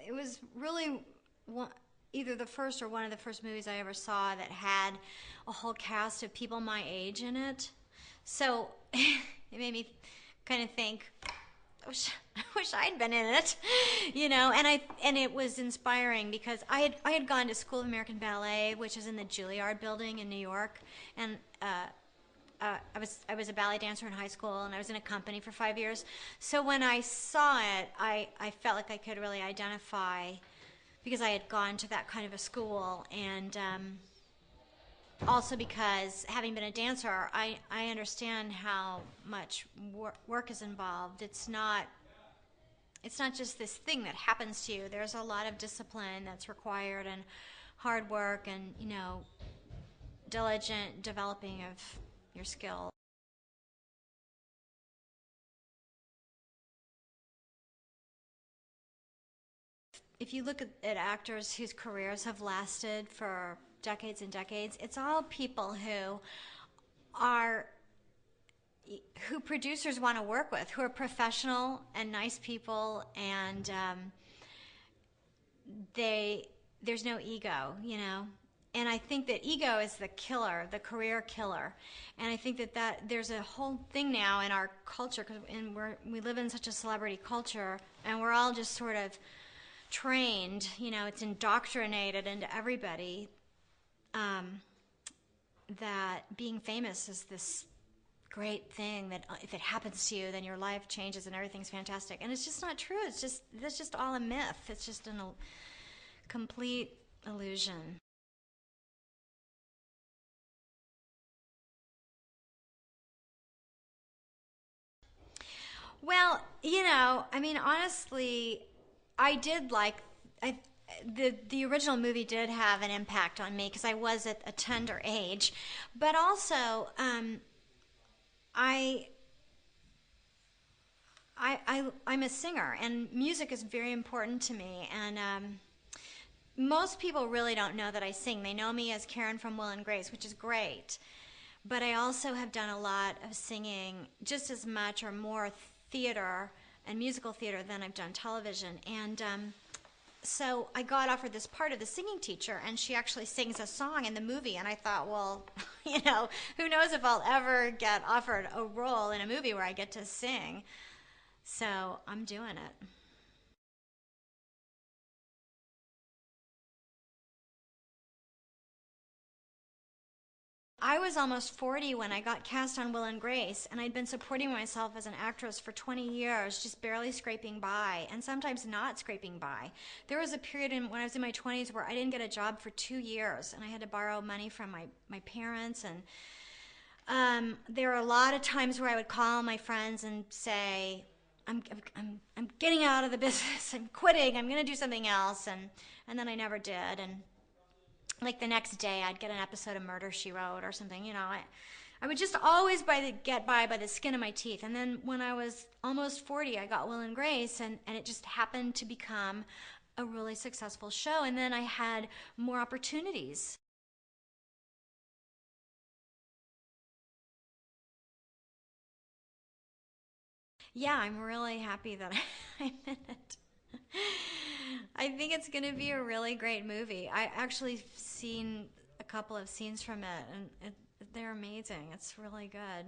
it was really either the first or one of the first movies I ever saw that had a whole cast of people my age in it. So it made me kind of think, I wish I'd been in it, and it was inspiring because I had gone to School of American Ballet, which is in the Juilliard building in New York, and I was a ballet dancer in high school, and I was in a company for 5 years. So when I saw it, I felt like I could really identify because I had gone to that kind of a school, and also because having been a dancer, I understand how much work is involved. It's not just this thing that happens to you. There's a lot of discipline that's required and hard work and, diligent developing of your skill. If you look at actors whose careers have lasted for decades and decades, it's all people are who producers want to work with, who are professional and nice people, and there's no ego. And I think that ego is the killer, the career killer. And I think that there's a whole thing now in our culture, because we live in such a celebrity culture, and we're all just sort of trained, it's indoctrinated into everybody, that being famous is this great thing that if it happens to you, then your life changes and everything's fantastic. And it's just not true. That's just all a myth. It's just a complete illusion. Well, honestly, I did like I the original movie did have an impact on me because I was at a tender age, but also I I'm a singer, and music is very important to me. And most people really don't know that I sing. They know me as Karen from Will and Grace, which is great. But I also have done a lot of singing, just as much or more theater and musical theater than I've done television. And so I got offered this part of the singing teacher, and she actually sings a song in the movie. And I thought, well, who knows if I'll ever get offered a role in a movie where I get to sing. So I'm doing it. I was almost 40 when I got cast on Will and Grace, and I'd been supporting myself as an actress for 20 years, just barely scraping by, and sometimes not scraping by. There was a period when I was in my 20s where I didn't get a job for 2 years, and I had to borrow money from my parents. And there were a lot of times where I would call my friends and say, I'm getting out of the business. I'm quitting. I'm going to do something else. And then I never did. And like the next day I'd get an episode of Murder, She Wrote or something. I would just always get by the skin of my teeth. And then when I was almost 40, I got Will and Grace, and it just happened to become a really successful show. And then I had more opportunities. Yeah, I'm really happy that I'm in it. I think it's going to be a really great movie. I actually seen a couple of scenes from it, and they're amazing. It's really good.